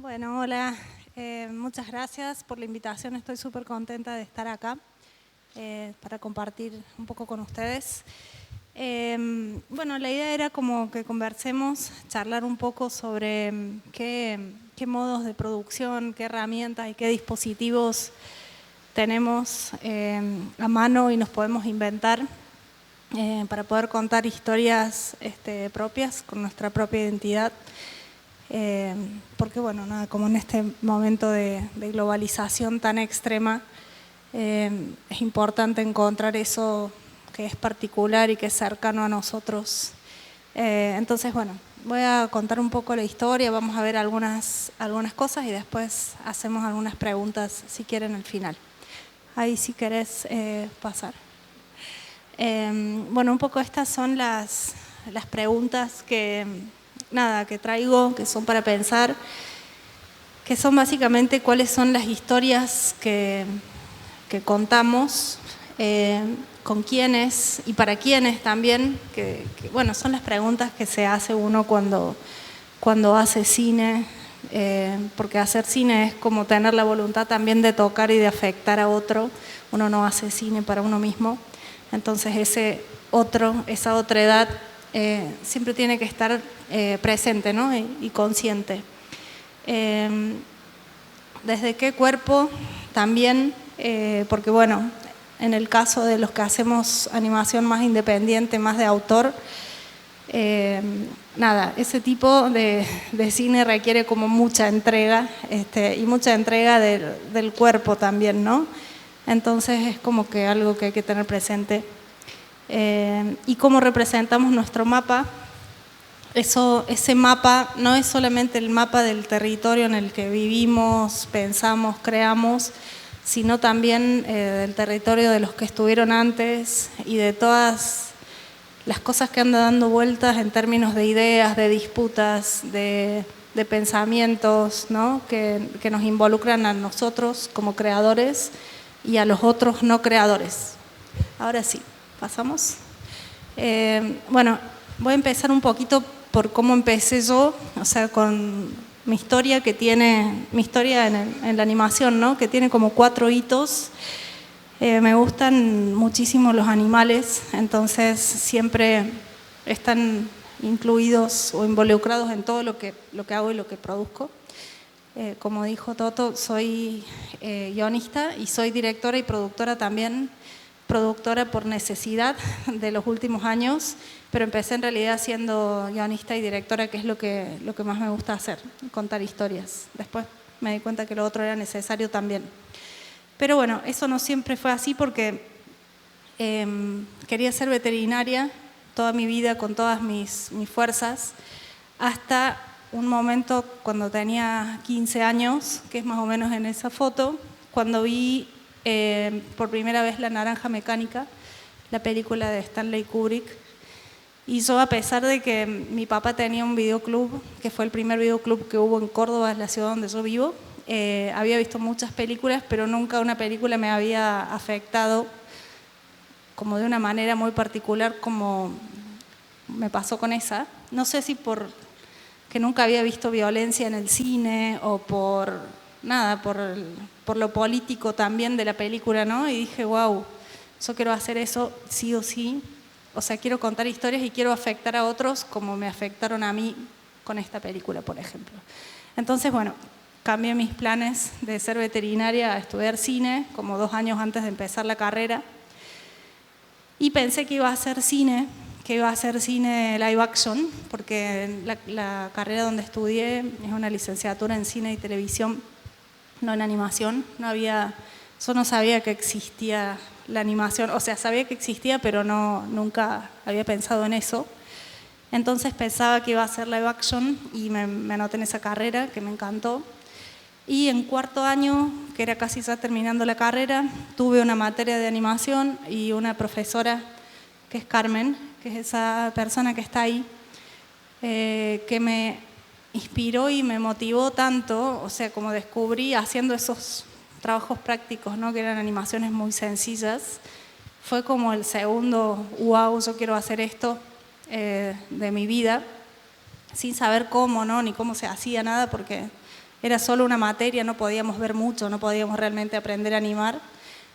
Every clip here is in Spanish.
Bueno, hola, muchas gracias por la invitación. Estoy súper contenta de estar acá para compartir un poco con ustedes. Bueno, la idea era como que conversemos, charlar un poco sobre qué modos de producción, qué herramientas y qué dispositivos tenemos a mano y nos podemos inventar para poder contar historias propias, con nuestra propia identidad. Porque bueno, nada, como en este momento de globalización tan extrema, es importante encontrar eso que es particular y que es cercano a nosotros. Entonces, bueno, voy a contar un poco la historia, vamos a ver algunas cosas y después hacemos algunas preguntas, si quieren, al final. Ahí si querés pasar. Bueno, un poco estas son las preguntas que traigo, que son para pensar, que son básicamente cuáles son las historias que contamos, con quiénes y para quiénes también, que bueno, son las preguntas que se hace uno cuando hace cine, porque hacer cine es como tener la voluntad también de tocar y de afectar a otro. Uno no hace cine para uno mismo, entonces esa otra edad siempre tiene que estar presente, ¿no? y consciente. ¿Desde qué cuerpo? También, porque bueno, en el caso de los que hacemos animación más independiente, más de autor, ese tipo de cine requiere como mucha entrega y mucha entrega del cuerpo también, ¿no? Entonces es como que algo que hay que tener presente. Y cómo representamos nuestro mapa. Ese mapa no es solamente el mapa del territorio en el que vivimos, pensamos, creamos, sino también del territorio de los que estuvieron antes y de todas las cosas que andan dando vueltas en términos de ideas, de disputas, de pensamientos, ¿no? que nos involucran a nosotros como creadores y a los otros no creadores. Ahora sí, pasamos. Bueno, voy a empezar un poquito por cómo empecé yo, o sea, con mi historia en la animación, ¿no? Que tiene como 4 hitos. Me gustan muchísimo los animales, entonces siempre están incluidos o involucrados en todo lo que hago y lo que produzco. Como dijo Toto, soy guionista y soy directora y productora también. Productora por necesidad de los últimos años, pero empecé en realidad siendo guionista y directora, que es lo que más me gusta hacer, contar historias. Después me di cuenta que lo otro era necesario también. Pero bueno, eso no siempre fue así porque quería ser veterinaria toda mi vida con todas mis fuerzas, hasta un momento cuando tenía 15 años, que es más o menos en esa foto, cuando vi por primera vez La Naranja Mecánica, la película de Stanley Kubrick. Y yo, a pesar de que mi papá tenía un videoclub, que fue el primer videoclub que hubo en Córdoba, la ciudad donde yo vivo, había visto muchas películas, pero nunca una película me había afectado como de una manera muy particular como me pasó con esa. No sé si por que nunca había visto violencia en el cine o por lo político también de la película, ¿no? Y dije, wow, yo quiero hacer eso sí o sí. O sea, quiero contar historias y quiero afectar a otros como me afectaron a mí con esta película, por ejemplo. Entonces, bueno, cambié mis planes de ser veterinaria a estudiar cine, como 2 años antes de empezar la carrera. Y pensé que iba a hacer cine live action, porque la carrera donde estudié es una licenciatura en cine y televisión, no en animación. Yo no sabía que existía la animación, o sea, sabía que existía, pero nunca había pensado en eso. Entonces pensaba que iba a hacer live action y me anoté en esa carrera, que me encantó. Y en 4º año, que era casi ya terminando la carrera, tuve una materia de animación y una profesora, que es Carmen, que es esa persona que está ahí, que me inspiró y me motivó tanto, o sea, como descubrí haciendo esos trabajos prácticos, ¿no? Que eran animaciones muy sencillas. Fue como el segundo, wow, yo quiero hacer esto de mi vida, sin saber cómo, ¿no? Ni cómo se hacía nada, porque era solo una materia, no podíamos ver mucho, no podíamos realmente aprender a animar.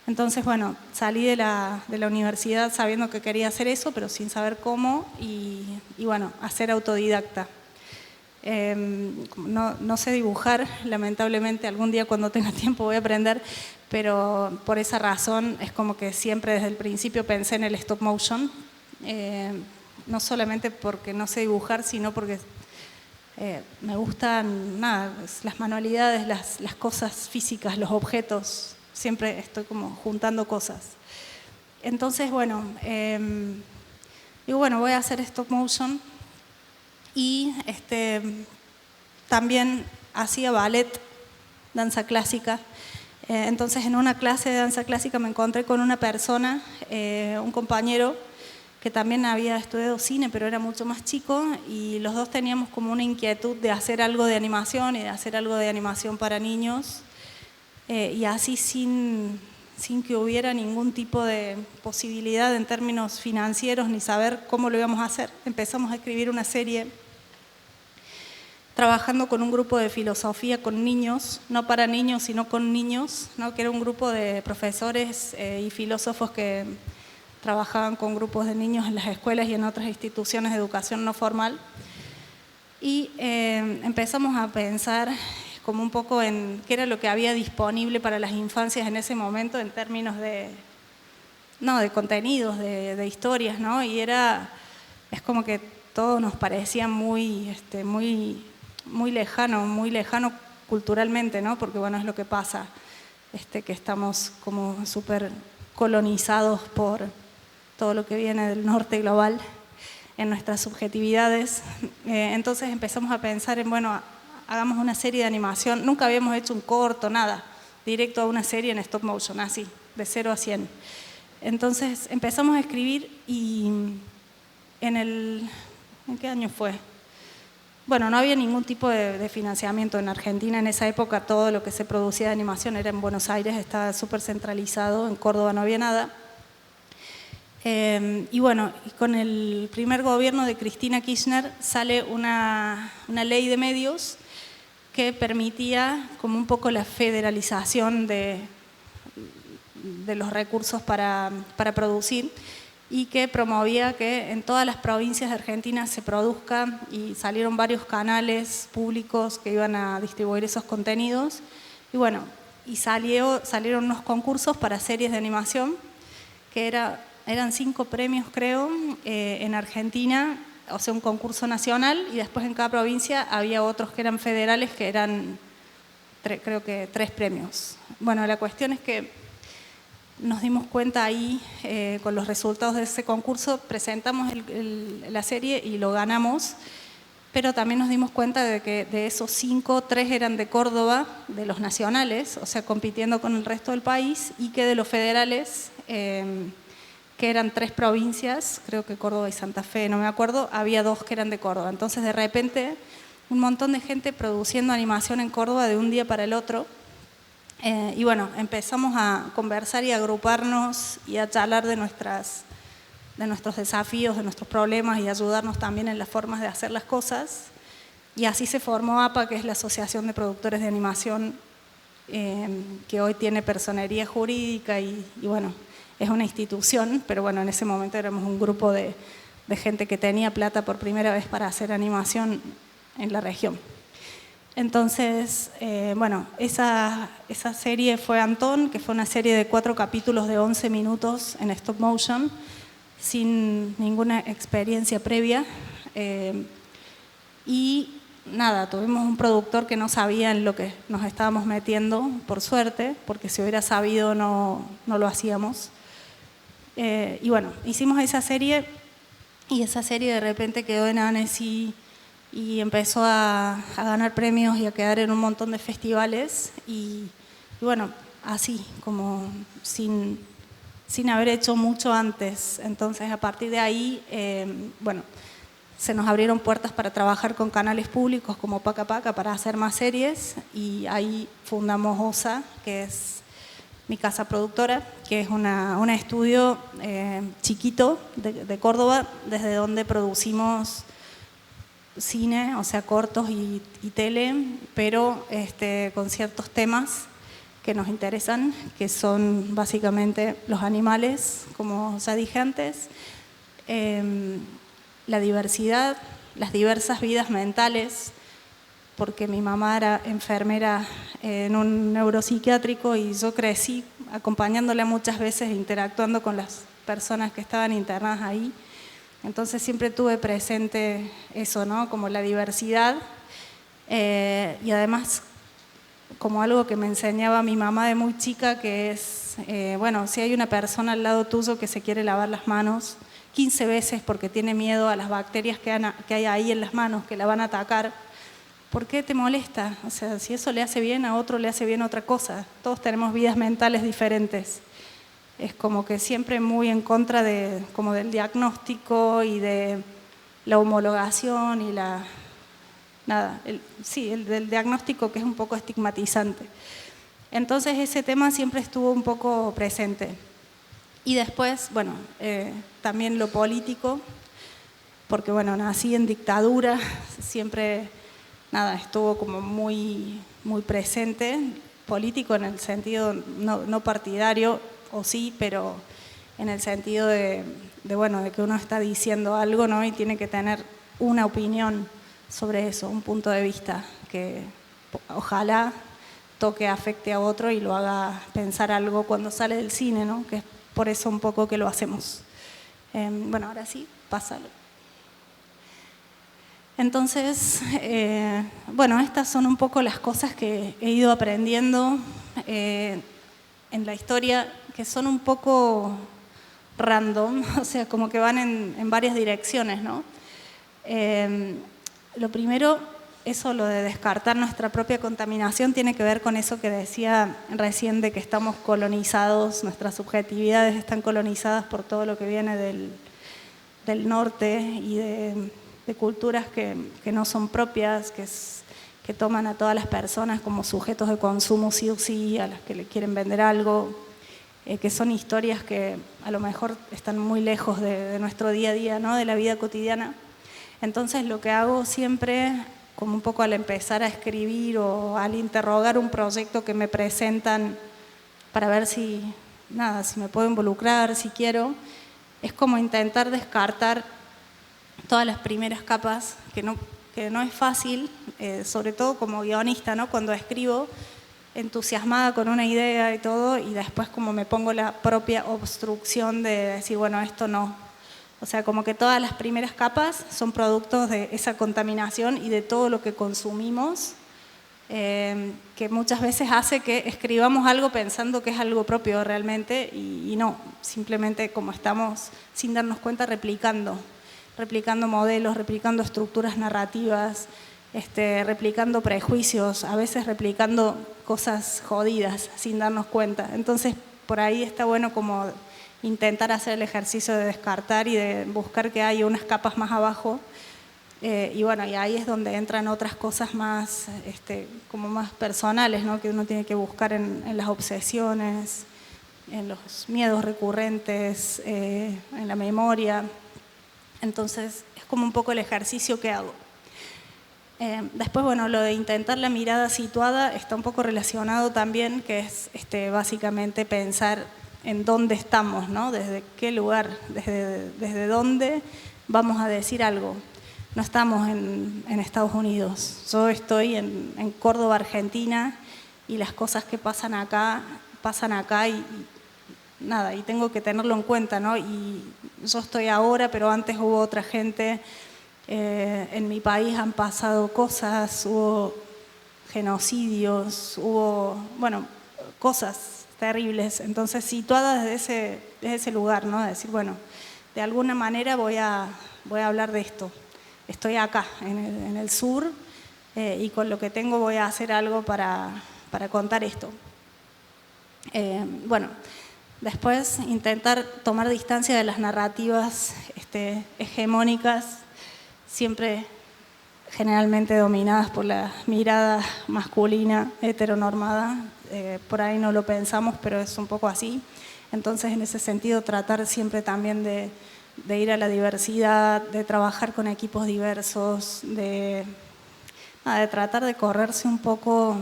Entonces, bueno, salí de la universidad sabiendo que quería hacer eso, pero sin saber cómo, y bueno, hacer autodidacta. No sé dibujar, lamentablemente, algún día cuando tenga tiempo voy a aprender, pero por esa razón es como que siempre desde el principio pensé en el stop motion, no solamente porque no sé dibujar, sino porque me gustan las manualidades, las cosas físicas, los objetos, siempre estoy como juntando cosas. Entonces, bueno, digo, bueno, voy a hacer stop motion y también hacía ballet, danza clásica. Entonces, en una clase de danza clásica me encontré con una persona, un compañero, que también había estudiado cine, pero era mucho más chico, y los dos teníamos como una inquietud de hacer algo de animación y de hacer algo de animación para niños, y así sin que hubiera ningún tipo de posibilidad en términos financieros ni saber cómo lo íbamos a hacer. Empezamos a escribir una serie trabajando con un grupo de filosofía con niños, no para niños, sino con niños, ¿no? Que era un grupo de profesores y filósofos que trabajaban con grupos de niños en las escuelas y en otras instituciones de educación no formal. Y empezamos a pensar como un poco en qué era lo que había disponible para las infancias en ese momento en términos de contenidos, de historias, ¿no? Y es como que todo nos parecía muy lejano culturalmente, ¿no? Porque bueno, es lo que pasa, que estamos como súper colonizados por todo lo que viene del norte global en nuestras subjetividades. Entonces empezamos a pensar en, bueno, hagamos una serie de animación. Nunca habíamos hecho un corto, nada, directo a una serie en stop motion, así, de 0 a 100. Entonces empezamos a escribir y ¿en qué año fue? Bueno, no había ningún tipo de financiamiento en Argentina en esa época. Todo lo que se producía de animación era en Buenos Aires, estaba súper centralizado, en Córdoba no había nada. Y bueno, con el primer gobierno de Cristina Kirchner sale una ley de medios que permitía como un poco la federalización de los recursos para producir, y que promovía que en todas las provincias de Argentina se produzca, y salieron varios canales públicos que iban a distribuir esos contenidos. Y bueno, y salieron unos concursos para series de animación, que eran 5 premios, creo, en Argentina, o sea, un concurso nacional, y después en cada provincia había otros que eran federales, que eran, creo que 3 premios. Bueno, la cuestión es que nos dimos cuenta ahí, con los resultados de ese concurso, presentamos la serie y lo ganamos, pero también nos dimos cuenta de que de esos 5, 3 eran de Córdoba, de los nacionales, o sea, compitiendo con el resto del país, y que de los federales, que eran 3 provincias, creo que Córdoba y Santa Fe, no me acuerdo, había 2 que eran de Córdoba. Entonces, de repente, un montón de gente produciendo animación en Córdoba de un día para el otro. Y bueno, empezamos a conversar y a agruparnos y a charlar de nuestros desafíos, de nuestros problemas, y ayudarnos también en las formas de hacer las cosas. Y así se formó APA, que es la Asociación de Productores de Animación, que hoy tiene personería jurídica y bueno, es una institución, pero bueno, en ese momento éramos un grupo de gente que tenía plata por primera vez para hacer animación en la región. Entonces, bueno, esa serie fue Antón, que fue una serie de 4 capítulos de 11 minutos en stop motion, sin ninguna experiencia previa. Y nada, tuvimos un productor que no sabía en lo que nos estábamos metiendo, por suerte, porque si hubiera sabido no lo hacíamos. Y bueno, hicimos esa serie, y esa serie de repente quedó en Annecy y empezó a ganar premios y a quedar en un montón de festivales, y bueno, así, como sin haber hecho mucho antes. Entonces, a partir de ahí, bueno, se nos abrieron puertas para trabajar con canales públicos como Paca Paca para hacer más series, y ahí fundamos OSA, que es mi casa productora, que es un estudio chiquito de Córdoba, desde donde producimos cine, o sea, cortos y tele, pero con ciertos temas que nos interesan, que son básicamente los animales, como ya dije antes, la diversidad, las diversas vidas mentales, porque mi mamá era enfermera en un neuropsiquiátrico y yo crecí acompañándola muchas veces, interactuando con las personas que estaban internadas ahí. Entonces siempre tuve presente eso, ¿no? Como la diversidad y además como algo que me enseñaba mi mamá de muy chica, que es, bueno, si hay una persona al lado tuyo que se quiere lavar las manos 15 veces porque tiene miedo a las bacterias que hay ahí en las manos, que la van a atacar, ¿por qué te molesta? O sea, si eso le hace bien, a otro le hace bien otra cosa. Todos tenemos vidas mentales diferentes. Es como que siempre muy en contra como del diagnóstico y de la homologación y el del diagnóstico, que es un poco estigmatizante. Entonces ese tema siempre estuvo un poco presente. Y después, bueno, también lo político, porque bueno, nací en dictadura, siempre estuvo como muy, muy presente, político en el sentido no partidario, o sí, pero en el sentido de que uno está diciendo algo, ¿no? Y tiene que tener una opinión sobre eso, un punto de vista que ojalá toque, afecte a otro y lo haga pensar algo cuando sale del cine, ¿no? Que es por eso un poco que lo hacemos. Bueno, ahora sí, pásalo. Entonces, bueno, estas son un poco las cosas que he ido aprendiendo en la historia, que son un poco random, o sea, como que van en varias direcciones, ¿no? Lo primero, eso, lo de descartar nuestra propia contaminación, tiene que ver con eso que decía recién de que estamos colonizados, nuestras subjetividades están colonizadas por todo lo que viene del norte y de culturas que no son propias, que toman a todas las personas como sujetos de consumo sí o sí, a las que le quieren vender algo, que son historias que a lo mejor están muy lejos de nuestro día a día, ¿no? De la vida cotidiana. Entonces lo que hago siempre, como un poco al empezar a escribir o al interrogar un proyecto que me presentan para ver si me puedo involucrar, si quiero, es como intentar descartar todas las primeras capas, que no es fácil, sobre todo como guionista, ¿no? Cuando escribo, entusiasmada con una idea y todo, y después como me pongo la propia obstrucción de decir, bueno, esto no. O sea, como que todas las primeras capas son productos de esa contaminación y de todo lo que consumimos, que muchas veces hace que escribamos algo pensando que es algo propio realmente y no, simplemente como estamos sin darnos cuenta replicando modelos, replicando estructuras narrativas, replicando prejuicios, a veces replicando cosas jodidas sin darnos cuenta. Entonces, por ahí está bueno como intentar hacer el ejercicio de descartar y de buscar que haya unas capas más abajo. Y bueno, y ahí es donde entran otras cosas más, como más personales, ¿no? Que uno tiene que buscar en las obsesiones, en los miedos recurrentes, en la memoria. Entonces, es como un poco el ejercicio que hago. Después, bueno, lo de intentar la mirada situada está un poco relacionado también, que es básicamente pensar en dónde estamos, ¿no? Desde qué lugar, desde dónde vamos a decir algo. No estamos en Estados Unidos. Yo estoy en Córdoba, Argentina, y las cosas que pasan acá y tengo que tenerlo en cuenta, ¿no? Y yo estoy ahora, pero antes hubo otra gente. En mi país han pasado cosas, hubo genocidios, hubo, bueno, cosas terribles. Entonces, situada desde ese lugar, ¿no? Decir, bueno, de alguna manera voy a hablar de esto. Estoy acá, en el sur, y con lo que tengo voy a hacer algo para contar esto. Bueno, después intentar tomar distancia de las narrativas hegemónicas, siempre generalmente dominadas por la mirada masculina heteronormada. Por ahí no lo pensamos, pero es un poco así. Entonces, en ese sentido, tratar siempre también de de ir a la diversidad, de trabajar con equipos diversos, de tratar de correrse un poco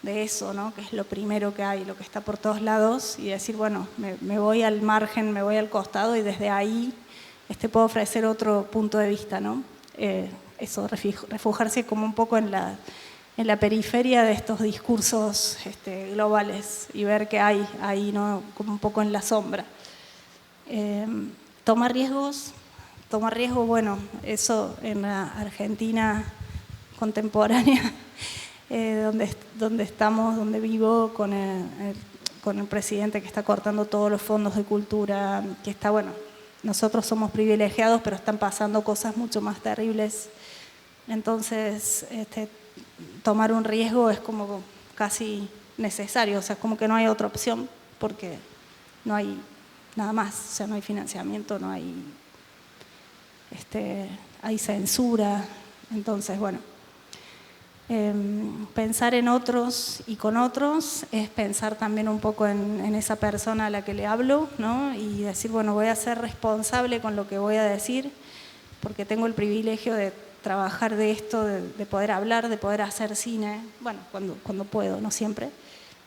de eso, ¿no? Que es lo primero que hay, lo que está por todos lados, y decir, bueno, me voy al margen, me voy al costado y desde ahí puedo ofrecer otro punto de vista, ¿no? Eso, refugiarse como un poco en la periferia de estos discursos globales y ver qué hay ahí, ¿no? Como un poco en la sombra. Tomar riesgos, bueno, eso en la Argentina contemporánea, donde estamos, donde vivo, con el presidente que está cortando todos los fondos de cultura, que está, bueno, nosotros somos privilegiados, pero están pasando cosas mucho más terribles. Entonces, tomar un riesgo es como casi necesario, o sea, como que no hay otra opción, porque no hay nada más, o sea, no hay financiamiento, no hay, hay censura. Entonces, bueno, pensar en otros y con otros es pensar también un poco en esa persona a la que le hablo, ¿no? Y decir, bueno, voy a ser responsable con lo que voy a decir, porque tengo el privilegio de trabajar de esto, de poder hablar, de poder hacer cine, bueno, cuando puedo, no siempre.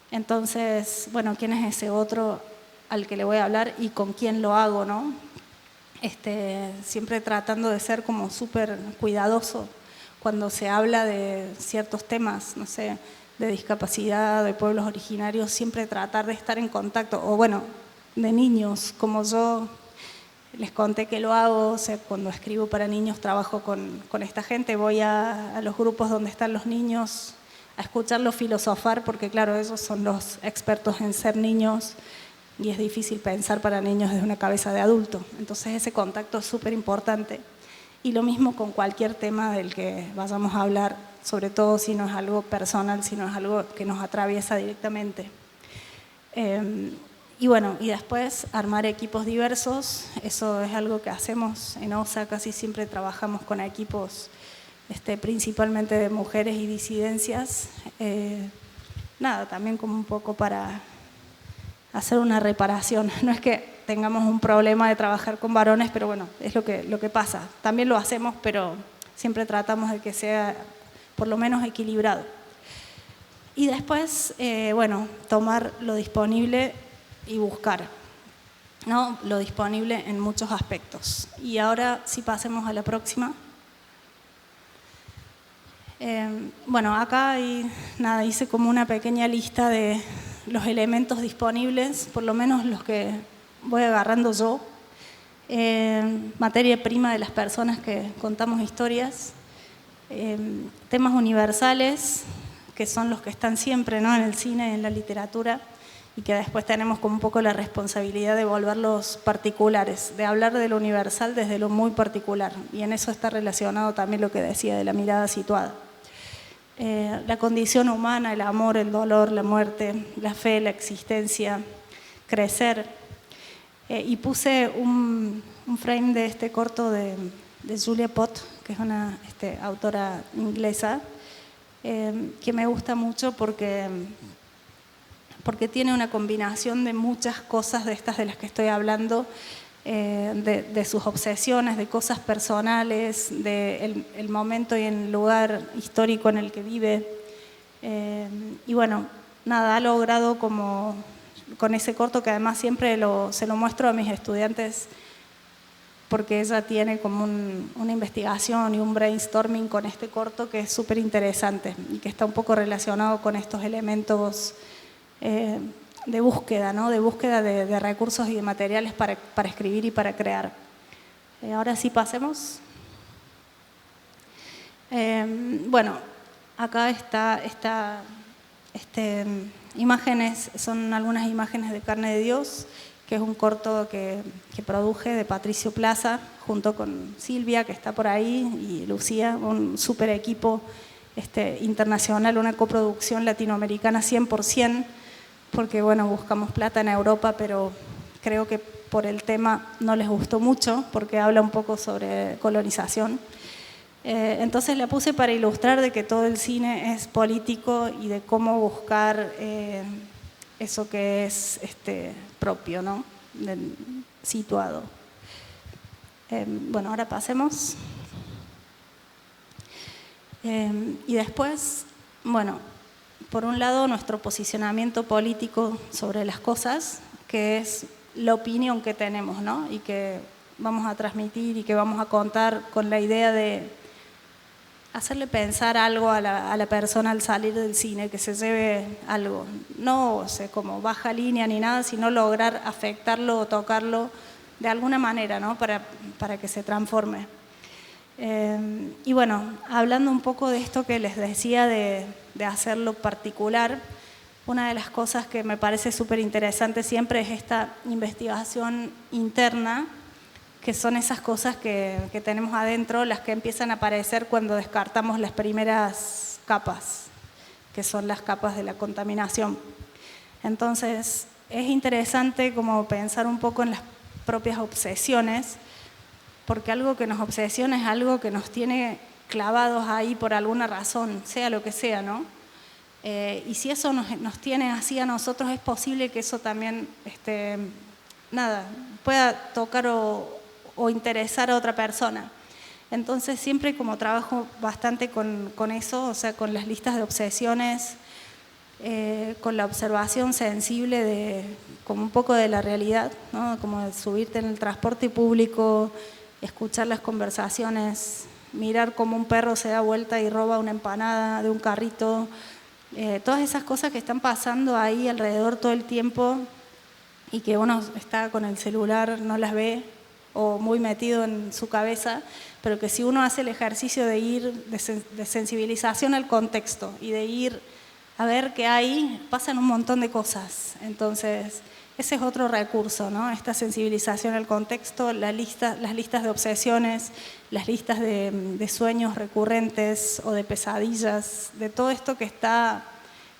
Entonces, bueno, ¿quién es ese otro al que le voy a hablar y con quién lo hago, ¿no? Siempre tratando de ser como súper cuidadoso cuando se habla de ciertos temas, no sé, de discapacidad, de pueblos originarios, siempre tratar de estar en contacto, o bueno, de niños, como yo les conté que lo hago, o sea, cuando escribo para niños trabajo con esta gente, voy a los grupos donde están los niños a escucharlos filosofar, porque claro, ellos son los expertos en ser niños y es difícil pensar para niños desde una cabeza de adulto. Entonces ese contacto es súper importante. Y lo mismo con cualquier tema del que vayamos a hablar, sobre todo si no es algo personal, si no es algo que nos atraviesa directamente. Y bueno, y después armar equipos diversos, eso es algo que hacemos en OSA, casi siempre trabajamos con equipos principalmente de mujeres y disidencias. También como un poco para hacer una reparación. No es que tengamos un problema de trabajar con varones, pero bueno, es lo que pasa. También lo hacemos, pero siempre tratamos de que sea por lo menos equilibrado. Y después, bueno, tomar lo disponible y buscar, ¿no? Lo disponible en muchos aspectos. Y ahora sí pasemos a la próxima. Bueno, acá hice como una pequeña lista de los elementos disponibles, por lo menos los que voy agarrando yo, materia prima de las personas que contamos historias, temas universales, que son los que están siempre, ¿no? En el cine, en la literatura, y que después tenemos como un poco la responsabilidad de volverlos particulares, de hablar de lo universal desde lo muy particular, y en eso está relacionado también lo que decía de la mirada situada. La condición humana, el amor, el dolor, la muerte, la fe, la existencia, crecer. Y puse un frame de este corto de Julia Pott, que es una autora inglesa, que me gusta mucho porque tiene una combinación de muchas cosas de estas de las que estoy hablando, de sus obsesiones, de cosas personales, del momento y el lugar histórico en el que vive. Y bueno, ha logrado como con ese corto, que además siempre se lo muestro a mis estudiantes, porque ella tiene como una investigación y un brainstorming con este corto que es súper interesante y que está un poco relacionado con estos elementos de búsqueda, ¿no? De búsqueda de recursos y de materiales para escribir y para crear. Ahora sí pasemos. Bueno, acá imágenes, son algunas imágenes de Carne de Dios, que es un corto que produje de Patricio Plaza, junto con Silvia, que está por ahí, y Lucía, un súper equipo internacional, una coproducción latinoamericana 100%, porque bueno, buscamos plata en Europa, pero creo que por el tema no les gustó mucho, porque habla un poco sobre colonización. Entonces la puse para ilustrar de que todo el cine es político y de cómo buscar eso que es propio, ¿no? Situado. Bueno, ahora pasemos. Y después, bueno, por un lado nuestro posicionamiento político sobre las cosas, que es la opinión que tenemos, ¿no? Y que vamos a transmitir y que vamos a contar con la idea de hacerle pensar algo a la persona al salir del cine, que se lleve algo. No o sea, como baja línea ni nada, sino lograr afectarlo o tocarlo de alguna manera, ¿no? Para que se transforme. Y bueno, hablando un poco de esto que les decía de hacerlo particular, una de las cosas que me parece súper interesante siempre es esta investigación interna, que son esas cosas que tenemos adentro, las que empiezan a aparecer cuando descartamos las primeras capas, que son las capas de la contaminación. Entonces, es interesante como pensar un poco en las propias obsesiones, porque algo que nos obsesiona es algo que nos tiene clavados ahí por alguna razón, sea lo que sea, ¿no? Y si eso nos tiene así a nosotros, es posible que eso también, pueda tocar o interesar a otra persona. Entonces siempre como trabajo bastante con eso, o sea, con las listas de obsesiones, con la observación sensible como un poco de la realidad, ¿no? Como de subirte en el transporte público, escuchar las conversaciones, mirar cómo un perro se da vuelta y roba una empanada de un carrito, todas esas cosas que están pasando ahí alrededor todo el tiempo y que uno está con el celular, no las ve o muy metido en su cabeza, pero que si uno hace el ejercicio de ir de sensibilización al contexto y de ir a ver qué hay, pasan un montón de cosas. Entonces, ese es otro recurso, ¿no? Esta sensibilización al contexto, las listas de obsesiones, las listas de sueños recurrentes o de pesadillas, de todo esto que está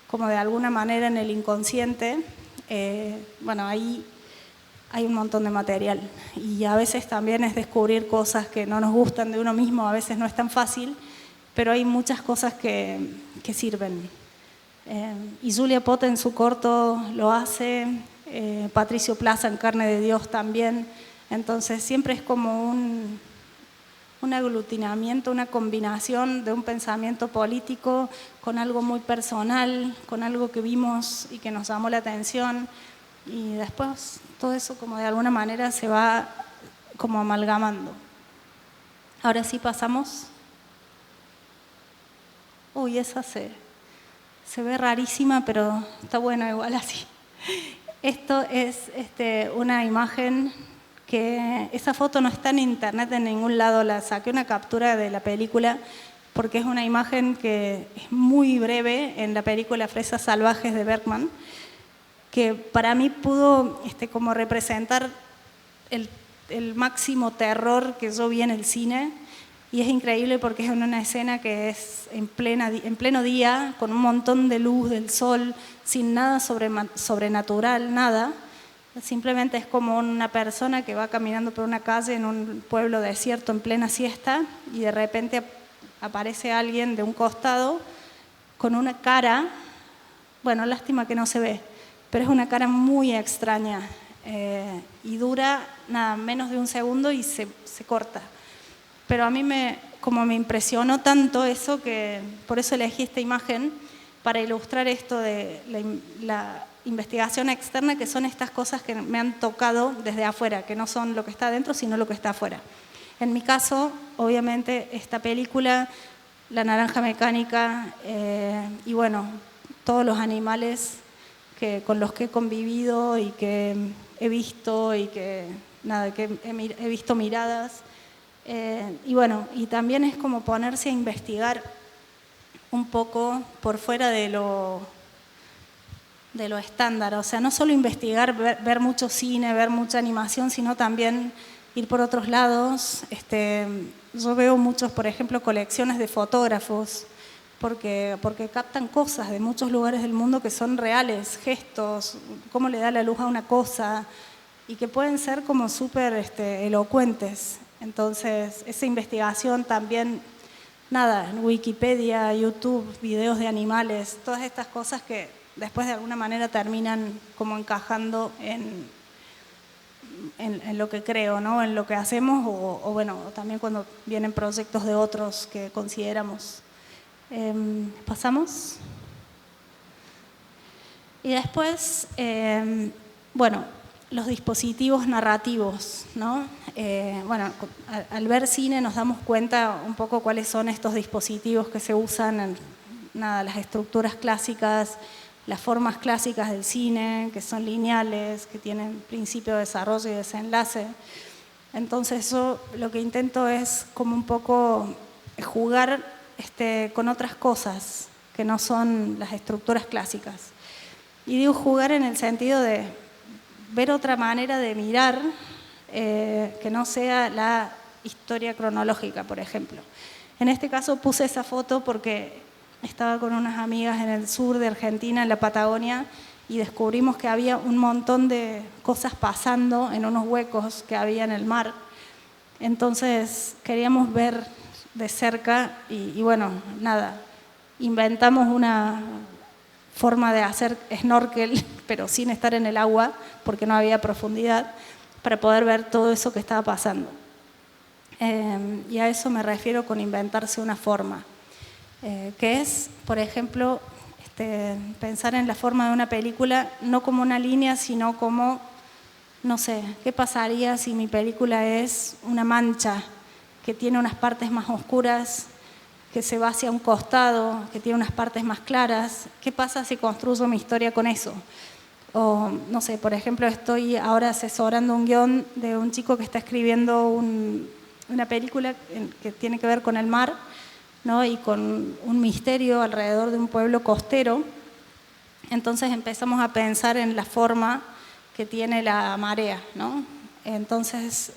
como de alguna manera en el inconsciente. Bueno, ahí hay un montón de material y a veces también es descubrir cosas que no nos gustan de uno mismo, a veces no es tan fácil, pero hay muchas cosas que sirven. Y Julia Pott en su corto lo hace, Patricio Plaza en Carne de Dios también, entonces siempre es como un aglutinamiento, una combinación de un pensamiento político con algo muy personal, con algo que vimos y que nos llamó la atención, y después todo eso como de alguna manera se va como amalgamando. Ahora sí pasamos. Uy, esa se ve rarísima, pero está buena igual así. Esto es una imagen que esa foto no está en internet en ningún lado, la saqué una captura de la película porque es una imagen que es muy breve en la película Fresas Salvajes de Bergman, que para mí pudo como representar el máximo terror que yo vi en el cine. Y es increíble porque es en una escena que es en pleno día, con un montón de luz del sol, sin nada sobrenatural, nada. Simplemente es como una persona que va caminando por una calle en un pueblo desierto en plena siesta y de repente aparece alguien de un costado con una cara, bueno, lástima que no se ve, pero es una cara muy extraña y dura nada menos de un segundo y se corta. Pero a mí me impresionó tanto eso que por eso elegí esta imagen para ilustrar esto de la investigación externa, que son estas cosas que me han tocado desde afuera, que no son lo que está adentro, sino lo que está afuera. En mi caso, obviamente, esta película, La Naranja Mecánica, y bueno, todos los animales con los que he convivido y que he visto y que he visto miradas. Y bueno, y también es como ponerse a investigar un poco por fuera de lo estándar, o sea, no solo investigar, ver mucho cine, ver mucha animación, sino también ir por otros lados. Yo veo muchos, por ejemplo, colecciones de fotógrafos, porque captan cosas de muchos lugares del mundo que son reales, gestos, cómo le da la luz a una cosa, y que pueden ser como súper elocuentes. Entonces, esa investigación también, nada, en Wikipedia, YouTube, videos de animales, todas estas cosas que después de alguna manera terminan como encajando en lo que creo, ¿no? En lo que hacemos o bueno, también cuando vienen proyectos de otros que consideramos. ¿Pasamos? Y después, bueno, los dispositivos narrativos, ¿no? Bueno, al ver cine nos damos cuenta un poco cuáles son estos dispositivos que se usan en las estructuras clásicas, las formas clásicas del cine, que son lineales, que tienen principio, desarrollo y desenlace. Entonces yo lo que intento es como un poco jugar con otras cosas que no son las estructuras clásicas. Y digo jugar en el sentido de ver otra manera de mirar que no sea la historia cronológica, por ejemplo. En este caso puse esa foto porque estaba con unas amigas en el sur de Argentina, en la Patagonia, y descubrimos que había un montón de cosas pasando en unos huecos que había en el mar. Entonces queríamos ver de cerca y bueno, nada, inventamos una forma de hacer snorkel, pero sin estar en el agua, porque no había profundidad, para poder ver todo eso que estaba pasando. Y a eso me refiero con inventarse una forma, que es, por ejemplo, pensar en la forma de una película no como una línea, sino como, no sé, ¿qué pasaría si mi película es una mancha que tiene unas partes más oscuras, que se va hacia un costado, que tiene unas partes más claras? ¿Qué pasa si construyo mi historia con eso? O, no sé, por ejemplo, estoy ahora asesorando un guión de un chico que está escribiendo una película que tiene que ver con el mar, ¿no? Y con un misterio alrededor de un pueblo costero. Entonces empezamos a pensar en la forma que tiene la marea, ¿no? Entonces,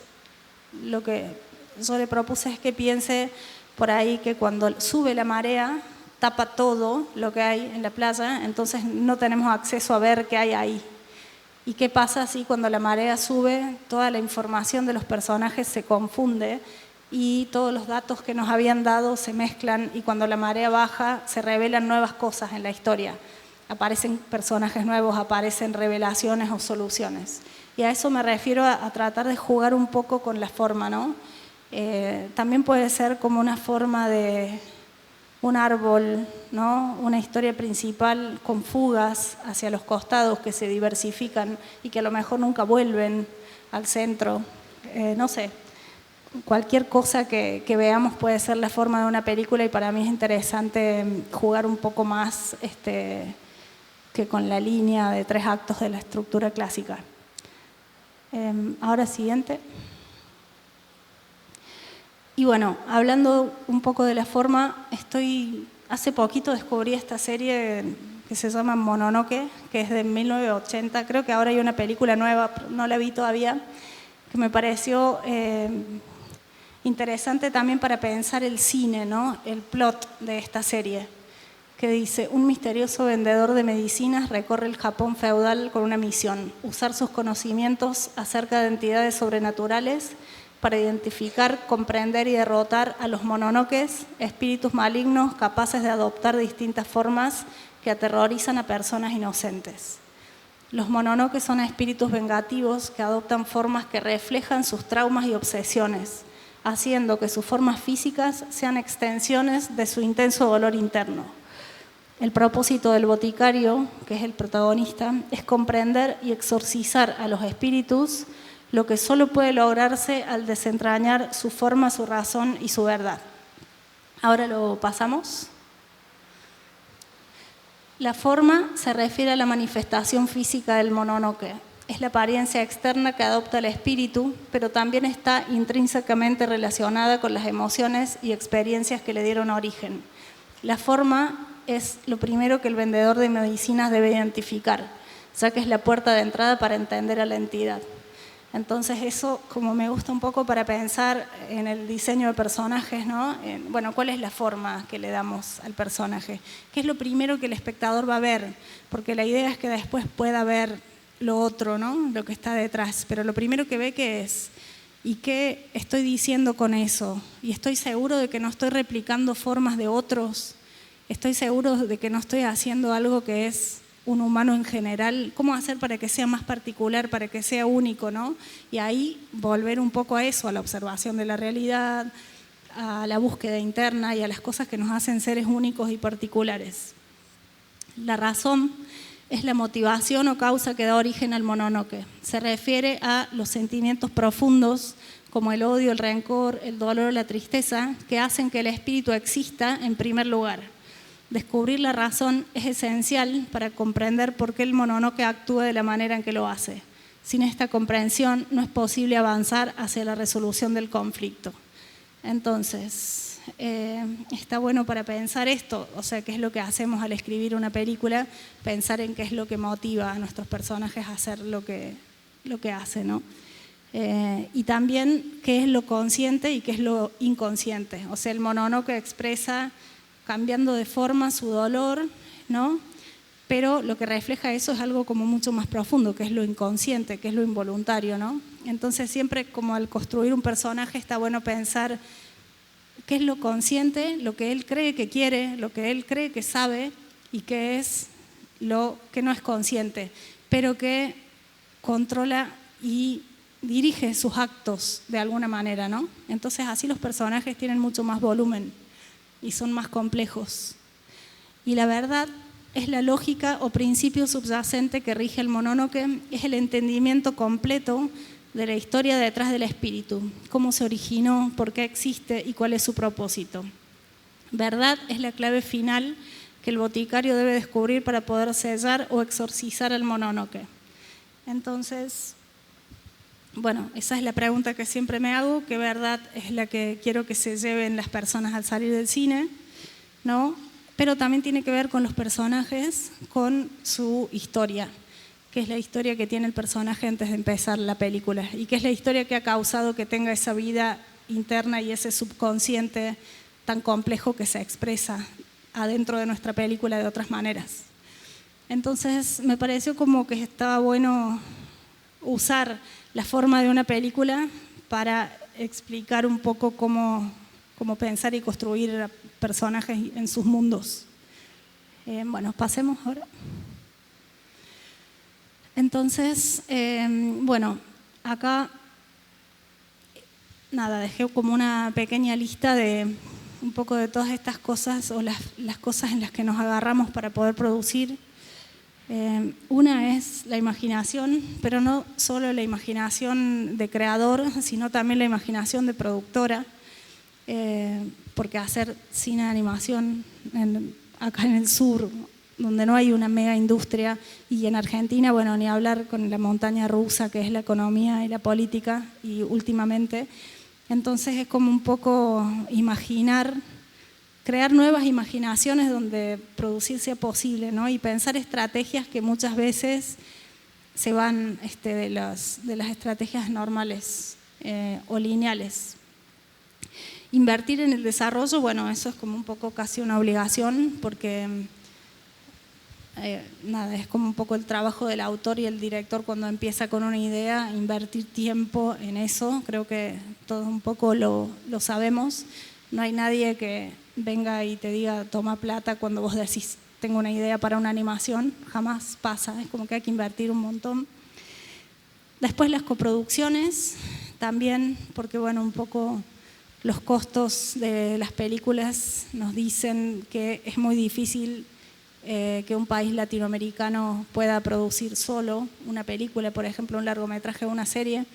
lo que yo le propuse es que piense por ahí que cuando sube la marea tapa todo lo que hay en la playa, entonces no tenemos acceso a ver qué hay ahí. ¿Y qué pasa si cuando la marea sube, toda la información de los personajes se confunde y todos los datos que nos habían dado se mezclan y cuando la marea baja se revelan nuevas cosas en la historia? Aparecen personajes nuevos, aparecen revelaciones o soluciones. Y a eso me refiero a tratar de jugar un poco con la forma, ¿no? También puede ser como una forma de un árbol, ¿no? Una historia principal con fugas hacia los costados que se diversifican y que a lo mejor nunca vuelven al centro. No sé, cualquier cosa que veamos puede ser la forma de una película y para mí es interesante jugar un poco más que con la línea de 3 actos de la estructura clásica. Ahora siguiente. Y bueno, hablando un poco de la forma, hace poquito descubrí esta serie que se llama Mononoke, que es de 1980, creo que ahora hay una película nueva, no la vi todavía, que me pareció interesante también para pensar el cine, ¿no? El plot de esta serie, que dice: un misterioso vendedor de medicinas recorre el Japón feudal con una misión: usar sus conocimientos acerca de entidades sobrenaturales para identificar, comprender y derrotar a los mononokes, espíritus malignos capaces de adoptar distintas formas que aterrorizan a personas inocentes. Los mononokes son espíritus vengativos que adoptan formas que reflejan sus traumas y obsesiones, haciendo que sus formas físicas sean extensiones de su intenso dolor interno. El propósito del boticario, que es el protagonista, es comprender y exorcizar a los espíritus, lo que solo puede lograrse al desentrañar su forma, su razón y su verdad. Ahora lo pasamos. La forma se refiere a la manifestación física del mononoke. Es la apariencia externa que adopta el espíritu, pero también está intrínsecamente relacionada con las emociones y experiencias que le dieron origen. La forma es lo primero que el vendedor de medicinas debe identificar, ya que es la puerta de entrada para entender a la entidad. Entonces eso como me gusta un poco para pensar en el diseño de personajes, ¿no? Bueno, ¿cuál es la forma que le damos al personaje? ¿Qué es lo primero que el espectador va a ver? Porque la idea es que después pueda ver lo otro, ¿no? Lo que está detrás. Pero lo primero que ve, ¿qué es? ¿Y qué estoy diciendo con eso? ¿Y estoy seguro de que no estoy replicando formas de otros? ¿Estoy seguro de que no estoy haciendo algo que es un humano en general, cómo hacer para que sea más particular, para que sea único, ¿no? Y ahí volver un poco a eso, a la observación de la realidad, a la búsqueda interna y a las cosas que nos hacen seres únicos y particulares. La razón es la motivación o causa que da origen al mononoke. Se refiere a los sentimientos profundos como el odio, el rencor, el dolor o la tristeza que hacen que el espíritu exista en primer lugar. Descubrir la razón es esencial para comprender por qué el mononoke actúa de la manera en que lo hace. Sin esta comprensión no es posible avanzar hacia la resolución del conflicto. Entonces, está bueno para pensar esto, o sea, qué es lo que hacemos al escribir una película, pensar en qué es lo que motiva a nuestros personajes a hacer lo que hacen, ¿no? Y también qué es lo consciente y qué es lo inconsciente. O sea, el mononoke expresa cambiando de forma su dolor, ¿no? Pero lo que refleja eso es algo como mucho más profundo, que es lo inconsciente, que es lo involuntario, ¿no? Entonces siempre como al construir un personaje está bueno pensar qué es lo consciente, lo que él cree que quiere, lo que él cree que sabe y qué es lo que no es consciente, pero que controla y dirige sus actos de alguna manera, ¿no? Entonces así los personajes tienen mucho más volumen y son más complejos. Y la verdad es la lógica o principio subyacente que rige el mononoke, es el entendimiento completo de la historia detrás del espíritu, cómo se originó, por qué existe y cuál es su propósito. Verdad es la clave final que el boticario debe descubrir para poder sellar o exorcizar al mononoke. Entonces, bueno, esa es la pregunta que siempre me hago, ¿qué verdad es la que quiero que se lleven las personas al salir del cine? ¿No? Pero también tiene que ver con los personajes, con su historia, que es la historia que tiene el personaje antes de empezar la película y que es la historia que ha causado que tenga esa vida interna y ese subconsciente tan complejo que se expresa adentro de nuestra película de otras maneras. Entonces me pareció como que estaba bueno usar la forma de una película para explicar un poco cómo pensar y construir personajes en sus mundos. Bueno, pasemos ahora. Entonces, bueno, acá, nada, dejé como una pequeña lista de un poco de todas estas cosas o las cosas en las que nos agarramos para poder producir. Una es la imaginación, pero no solo la imaginación de creador, sino también la imaginación de productora, porque hacer cine de animación acá en el sur, donde no hay una mega industria, y en Argentina, bueno, ni hablar con la montaña rusa que es la economía y la política, y últimamente, entonces es como un poco imaginar, crear nuevas imaginaciones donde producir sea posible, ¿no? Y pensar estrategias que muchas veces se van de las estrategias normales o lineales. Invertir en el desarrollo, bueno, eso es como un poco casi una obligación, porque nada, es como un poco el trabajo del autor y el director cuando empieza con una idea, invertir tiempo en eso, creo que todos un poco lo sabemos. No hay nadie que venga y te diga toma plata cuando vos decís tengo una idea para una animación, jamás pasa, es como que hay que invertir un montón. Después las coproducciones también, porque bueno, un poco los costos de las películas nos dicen que es muy difícil que un país latinoamericano pueda producir solo una película, por ejemplo, un largometraje o una serie.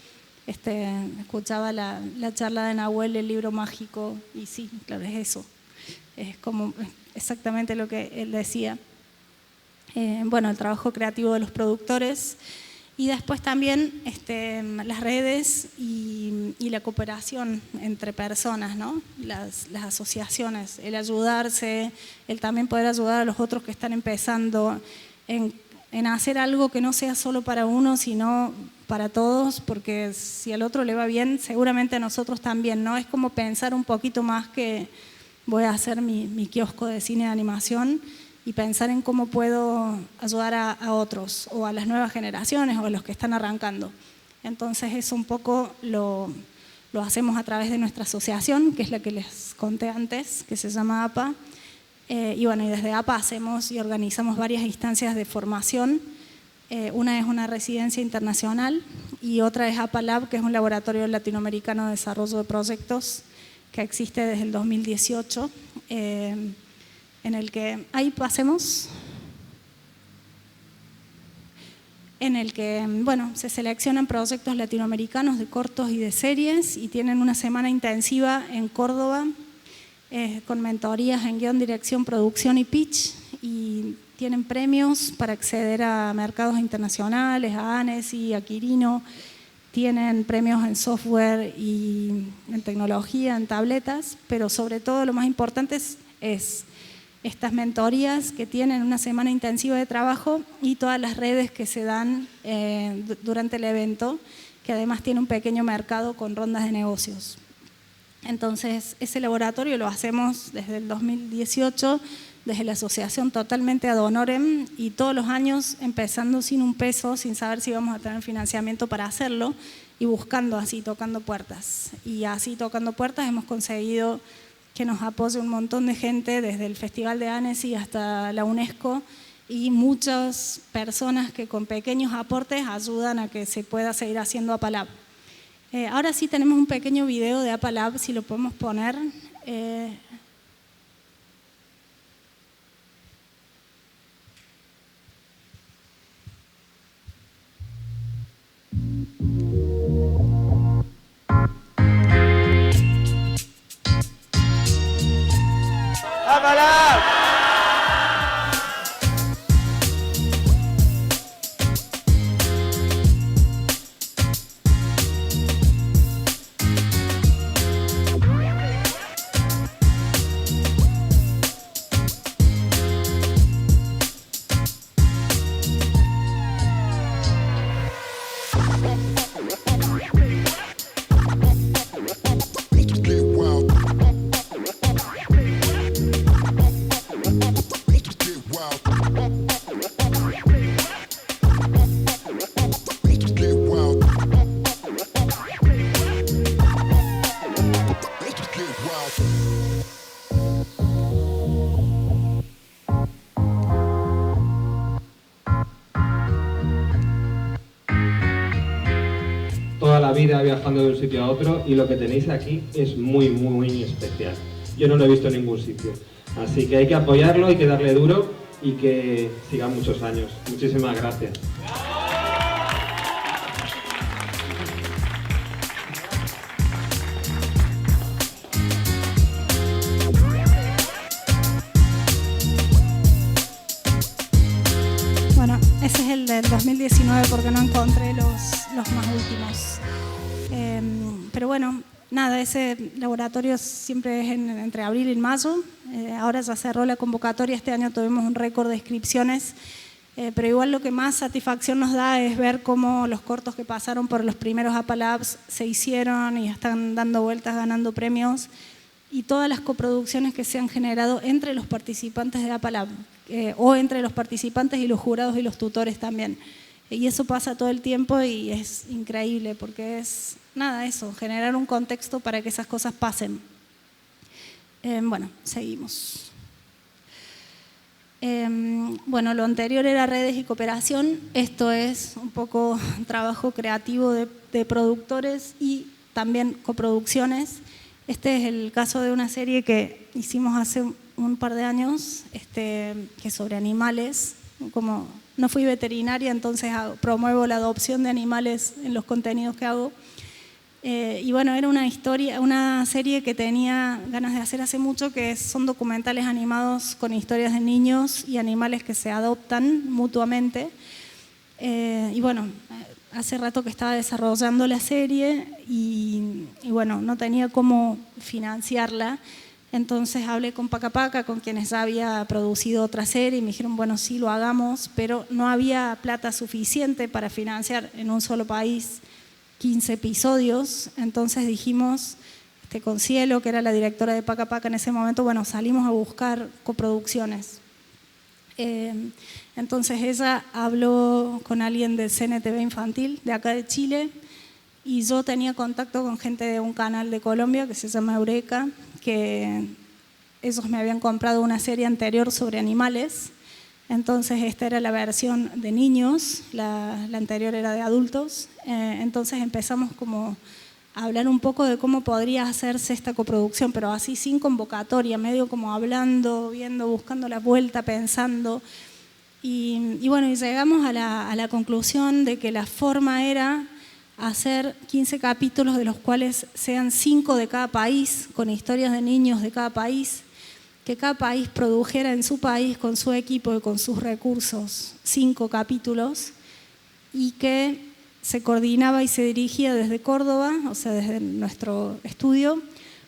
Escuchaba la charla de Nahuel, el libro mágico, y sí, claro, es eso. Es como exactamente lo que él decía. Bueno, el trabajo creativo de los productores y después también las redes y la cooperación entre personas, ¿no? Las asociaciones, el ayudarse, el también poder ayudar a los otros que están empezando en hacer algo que no sea solo para uno, sino para todos, porque si al otro le va bien, seguramente a nosotros también, ¿no? Es como pensar un poquito más que voy a hacer mi kiosco de cine de animación y pensar en cómo puedo ayudar a otros o a las nuevas generaciones o a los que están arrancando. Entonces eso un poco lo hacemos a través de nuestra asociación, que es la que les conté antes, que se llama APA, Y bueno, y desde APA hacemos y organizamos varias instancias de formación. Una es una residencia internacional y otra es APA Lab, que es un laboratorio latinoamericano de desarrollo de proyectos que existe desde el 2018, en el que, ahí pasemos, en el que, bueno, se seleccionan proyectos latinoamericanos de cortos y de series y tienen una semana intensiva en Córdoba, con mentorías en guión, dirección, producción y pitch, y tienen premios para acceder a mercados internacionales, a ANESI, a Quirino, tienen premios en software y en tecnología, en tabletas, pero sobre todo lo más importante es estas mentorías que tienen una semana intensiva de trabajo y todas las redes que se dan durante el evento, que además tiene un pequeño mercado con rondas de negocios. Entonces, ese laboratorio lo hacemos desde el 2018, desde la asociación totalmente ad honorem y todos los años empezando sin un peso, sin saber si íbamos a tener financiamiento para hacerlo y buscando así, tocando puertas. Y así tocando puertas hemos conseguido que nos apoye un montón de gente, desde el Festival de Annecy hasta la UNESCO, y muchas personas que con pequeños aportes ayudan a que se pueda seguir haciendo APA Lab. Ahora sí tenemos un pequeño video de APA Lab, si lo podemos poner. APA Lab. Toda la vida viajando de un sitio a otro y lo que tenéis aquí es muy, muy especial. Yo no lo he visto en ningún sitio. Así que hay que apoyarlo, hay que darle duro y que siga muchos años. Muchísimas gracias. Bueno, ese es el del 2019 porque no encontré los más últimos. Pero bueno, nada, ese laboratorio siempre es entre abril y mayo. Ahora ya cerró la convocatoria, este año tuvimos un récord de inscripciones, pero igual lo que más satisfacción nos da es ver cómo los cortos que pasaron por los primeros APA Labs se hicieron y están dando vueltas, ganando premios, y todas las coproducciones que se han generado entre los participantes de APA Lab, o entre los participantes y los jurados y los tutores también. Y eso pasa todo el tiempo y es increíble porque es, nada, eso, generar un contexto para que esas cosas pasen. Bueno, seguimos. Bueno, lo anterior era redes y cooperación. Esto es un poco trabajo creativo de productores y también coproducciones. Este es el caso de una serie que hicimos hace un par de años, que es sobre animales. Como no fui veterinaria, entonces promuevo la adopción de animales en los contenidos que hago. Y bueno, era una serie que tenía ganas de hacer hace mucho, que son documentales animados con historias de niños y animales que se adoptan mutuamente. Y bueno, hace rato que estaba desarrollando la serie y bueno, no tenía cómo financiarla. Entonces hablé con Paca Paca, con quienes ya había producido otra serie, y me dijeron, bueno, sí, lo hagamos, pero no había plata suficiente para financiar en un solo país 15 episodios. Entonces dijimos, con Cielo, que era la directora de Paca Paca en ese momento, bueno, salimos a buscar coproducciones. Entonces ella habló con alguien del CNTV infantil de acá de Chile, y yo tenía contacto con gente de un canal de Colombia que se llama Eureka, que ellos me habían comprado una serie anterior sobre animales, entonces esta era la versión de niños, la anterior era de adultos, entonces empezamos como a hablar un poco de cómo podría hacerse esta coproducción, pero así sin convocatoria, medio como hablando, viendo, buscando la vuelta, pensando. Y bueno, y llegamos a la conclusión de que la forma era hacer 15 capítulos de los cuales sean 5 de cada país, con historias de niños de cada país, que cada país produjera en su país, con su equipo y con sus recursos, 5 capítulos, y que se coordinaba y se dirigía desde Córdoba, o sea, desde nuestro estudio,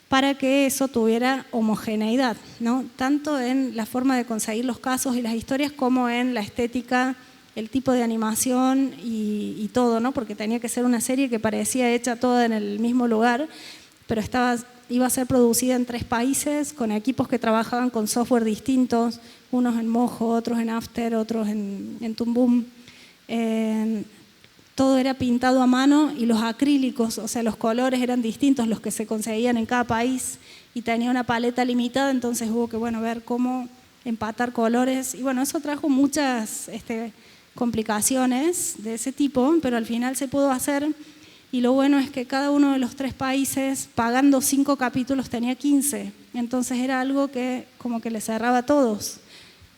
para que eso tuviera homogeneidad, ¿no? Tanto en la forma de conseguir los casos y las historias como en la estética, el tipo de animación y todo, ¿no? Porque tenía que ser una serie que parecía hecha toda en el mismo lugar, pero iba a ser producida en 3 países, con equipos que trabajaban con software distintos, unos en Mojo, otros en After, otros en Toon Boom. Todo era pintado a mano y los acrílicos, o sea, los colores eran distintos, los que se conseguían en cada país, y tenía una paleta limitada, entonces hubo que ver cómo empatar colores. Y bueno, eso trajo muchas complicaciones de ese tipo, pero al final se pudo hacer. Y lo bueno es que cada uno de los 3 países, pagando 5 capítulos, tenía 15. Entonces era algo que como que le cerraba a todos.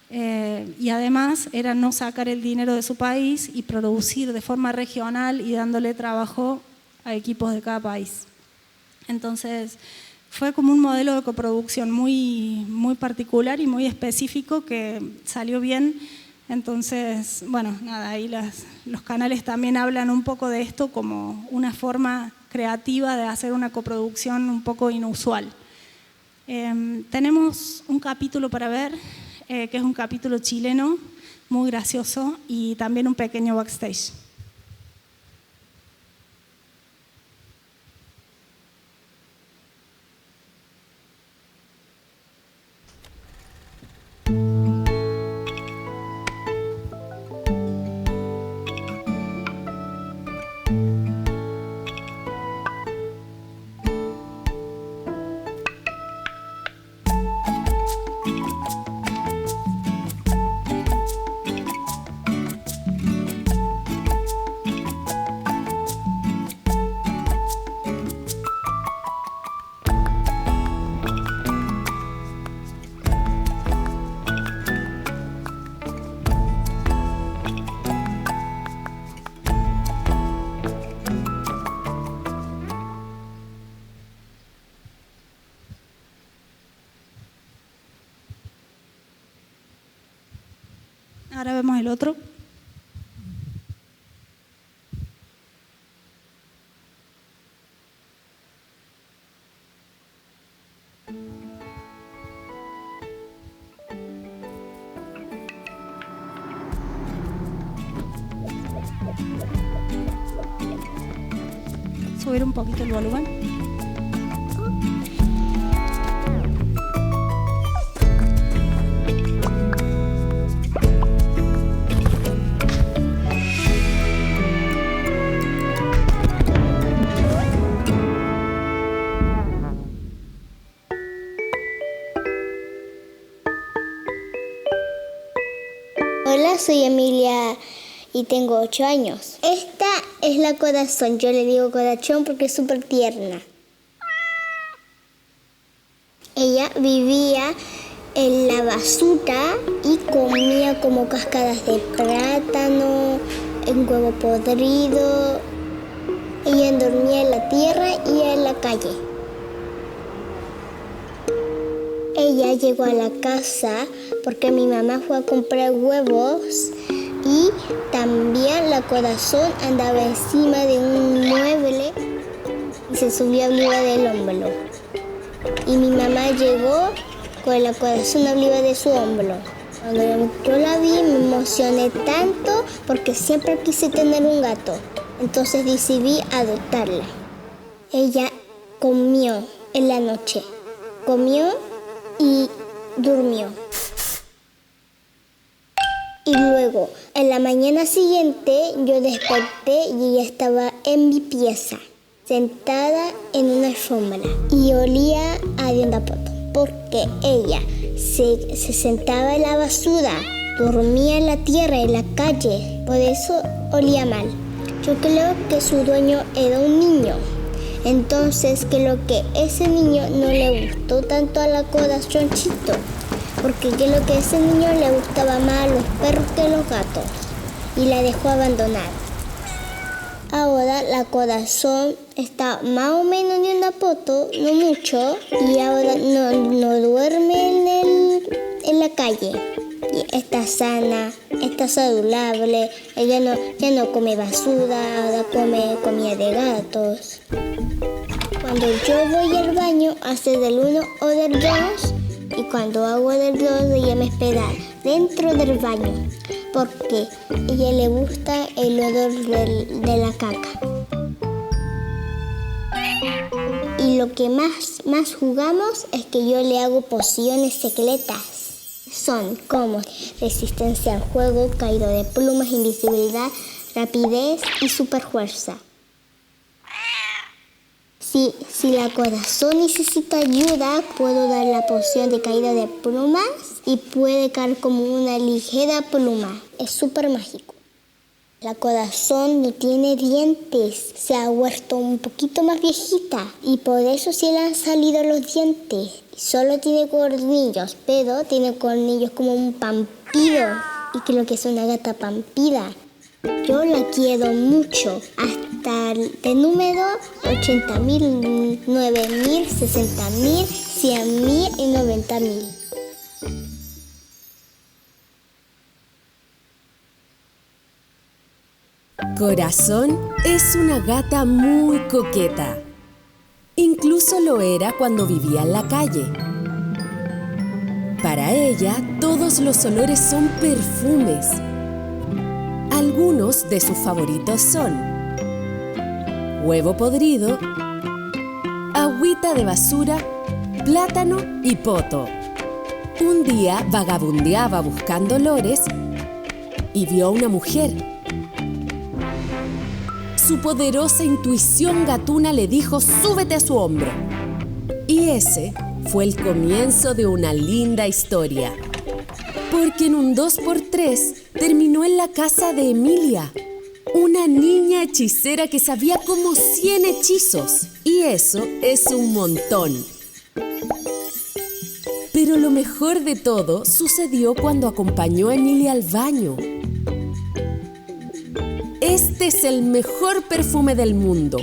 Y además era no sacar el dinero de su país y producir de forma regional y dándole trabajo a equipos de cada país. Entonces fue como un modelo de coproducción muy, muy particular y muy específico que salió bien. Entonces, bueno, nada, ahí los canales también hablan un poco de esto como una forma creativa de hacer una coproducción un poco inusual. Tenemos un capítulo para ver, que es un capítulo chileno, muy gracioso, y también un pequeño backstage. Ahora vemos el otro. Subir un poquito el volumen. Hola, soy Emilia y tengo 8 años. Esta es la Corazón, yo le digo Corazón porque es súper tierna. Ella vivía en la basura y comía como cascadas de plátano, un huevo podrido. Ella dormía en la tierra y en la calle. Ella llegó a la casa porque mi mamá fue a comprar huevos y también la Corazón andaba encima de un mueble y se subió arriba del hombro. Y mi mamá llegó con la Corazón arriba de su hombro. Cuando yo la vi me emocioné tanto porque siempre quise tener un gato. Entonces decidí adoptarla. Ella comió en la noche. Comió y durmió. Y luego, en la mañana siguiente, yo desperté y ella estaba en mi pieza, sentada en una alfombra y olía a dientapoto. porque ella se sentaba en la basura, dormía en la tierra, en la calle. Por eso olía mal. Yo creo que su dueño era un niño. Entonces creo que ese niño no le gustó tanto a la Corazoncito, porque creo que a ese niño le gustaba más a los perros que a los gatos y la dejó abandonada. Ahora la Corazón está más o menos en una foto, no mucho, y ahora no duerme en la calle. Y está sana, está saludable, ella ya no come basura, ahora come comida de gatos. Cuando yo voy al baño, hace del 1 o del 2, y cuando hago del 2, ella me espera dentro del baño, porque a ella le gusta el olor de la caca. Y lo que más jugamos es que yo le hago pociones secretas. Son como resistencia al juego, caída de plumas, invisibilidad, rapidez y superfuerza. Si la Corazón necesita ayuda, puedo dar la poción de caída de plumas y puede caer como una ligera pluma. Es súper mágico. La Corazón no tiene dientes, se ha vuelto un poquito más viejita y por eso se le han salido los dientes. Solo tiene colmillos, pero tiene colmillos como un vampiro y creo que es una gata vampira. Yo la quiero mucho, hasta de número 80.000, 9.000, 60.000, 100.000 y 90.000. Corazón es una gata muy coqueta. Incluso lo era cuando vivía en la calle. Para ella, todos los olores son perfumes. Algunos de sus favoritos son huevo podrido, agüita de basura, plátano y poto. Un día vagabundeaba buscando olores y vio a una mujer. Su poderosa intuición gatuna le dijo: «Súbete a su hombro». Y ese fue el comienzo de una linda historia. Porque en un 2x3 terminó en la casa de Emilia, una niña hechicera que sabía como 100 hechizos. Y eso es un montón. Pero lo mejor de todo sucedió cuando acompañó a Emilia al baño. Este es el mejor perfume del mundo.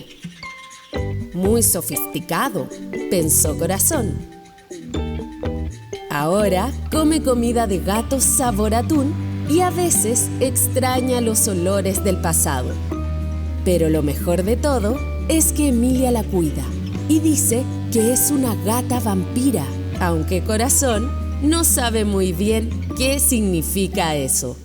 Muy sofisticado, pensó Corazón. Ahora come comida de gato sabor atún y a veces extraña los olores del pasado. Pero lo mejor de todo es que Emilia la cuida y dice que es una gata vampira, aunque Corazón no sabe muy bien qué significa eso.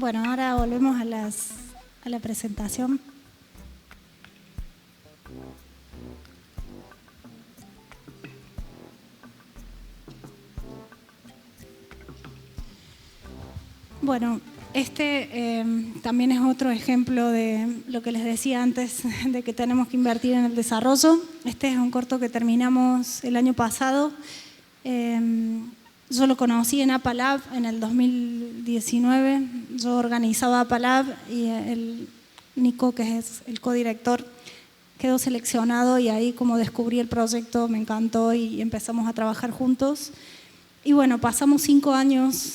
Bueno, ahora volvemos a la presentación. Bueno, también es otro ejemplo de lo que les decía antes, de que tenemos que invertir en el desarrollo. Este es un corto que terminamos el año pasado. Yo lo conocí en APALAB en el 2019. Yo organizaba APALAB y el Nico, que es el codirector, quedó seleccionado y ahí como descubrí el proyecto, me encantó y empezamos a trabajar juntos. Y bueno, pasamos 5 años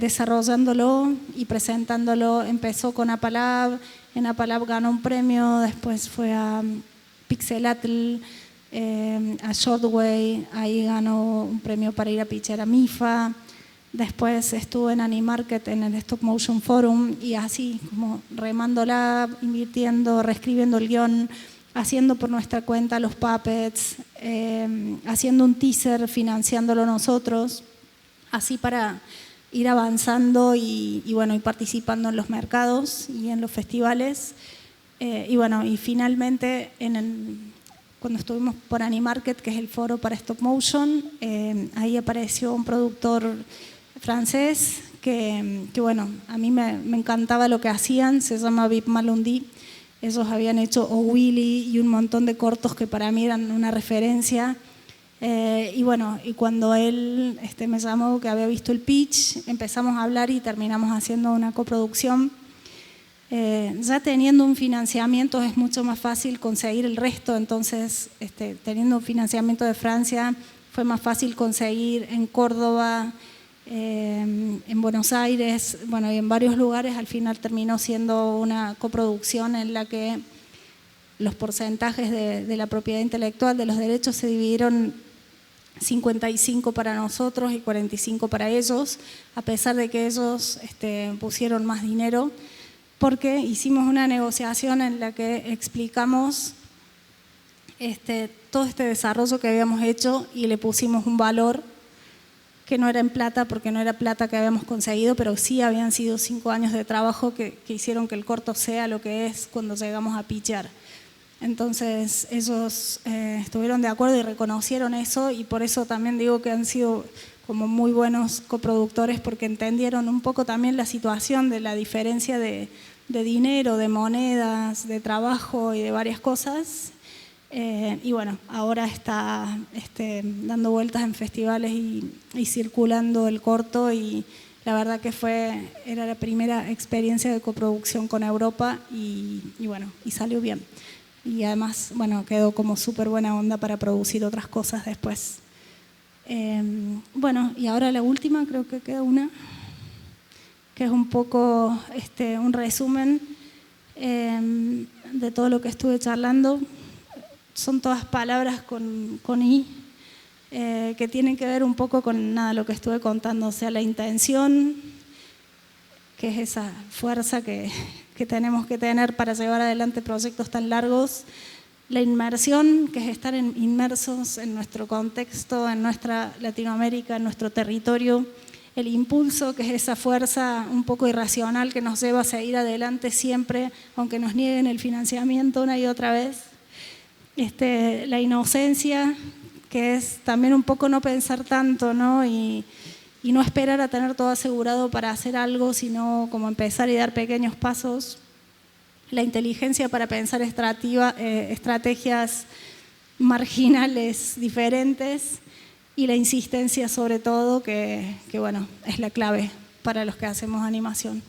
desarrollándolo y presentándolo. Empezó con APALAB, en APALAB ganó un premio, después fue a Pixelatl, a Shortway, ahí ganó un premio para ir a pitchar a MIFA. Después estuvo en Animarket, en el Stop Motion Forum, y así como remándola, invirtiendo, reescribiendo el guión, haciendo por nuestra cuenta los puppets, haciendo un teaser, financiándolo nosotros, así para ir avanzando y participando en los mercados y en los festivales. Y finalmente cuando estuvimos por Animarket, que es el foro para stop motion, ahí apareció un productor francés que bueno, a mí me encantaba lo que hacían, se llama Vip Malundi. Ellos habían hecho O Willy y un montón de cortos que para mí eran una referencia. Y bueno, y cuando él me llamó, que había visto el pitch, empezamos a hablar y terminamos haciendo una coproducción. Ya teniendo un financiamiento es mucho más fácil conseguir el resto, entonces teniendo un financiamiento de Francia fue más fácil conseguir en Córdoba, en Buenos Aires, bueno, y en varios lugares. Al final terminó siendo una coproducción en la que los porcentajes de la propiedad intelectual, de los derechos, se dividieron 55 para nosotros y 45 para ellos, a pesar de que ellos pusieron más dinero, porque hicimos una negociación en la que explicamos todo este desarrollo que habíamos hecho y le pusimos un valor que no era en plata, porque no era plata que habíamos conseguido, pero sí habían sido 5 años de trabajo que hicieron que el corto sea lo que es cuando llegamos a pitchear. Entonces ellos estuvieron de acuerdo y reconocieron eso, y por eso también digo que han sido como muy buenos coproductores, porque entendieron un poco también la situación de la diferencia de dinero, de monedas, de trabajo y de varias cosas. Y bueno, ahora está dando vueltas en festivales y circulando el corto, y la verdad que era la primera experiencia de coproducción con Europa y bueno, y salió bien. Y además, bueno, quedó como súper buena onda para producir otras cosas después. Bueno, y ahora la última, creo que queda una, que es un poco un resumen de todo lo que estuve charlando. Son todas palabras con I, que tienen que ver un poco con lo que estuve contando, o sea, la intención, que es esa fuerza que tenemos que tener para llevar adelante proyectos tan largos, la inmersión, que es estar inmersos en nuestro contexto, en nuestra Latinoamérica, en nuestro territorio, el impulso, que es esa fuerza un poco irracional que nos lleva a seguir adelante siempre, aunque nos nieguen el financiamiento una y otra vez, la inocencia, que es también un poco no pensar tanto, ¿no? Y no esperar a tener todo asegurado para hacer algo, sino como empezar y dar pequeños pasos. La inteligencia para pensar estrategias marginales diferentes, y la insistencia sobre todo, que bueno, es la clave para los que hacemos animación.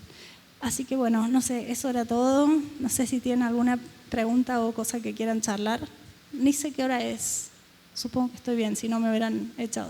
Así que bueno, no sé, eso era todo. No sé si tienen alguna pregunta o cosa que quieran charlar. Ni sé qué hora es. Supongo que estoy bien, si no me hubieran echado.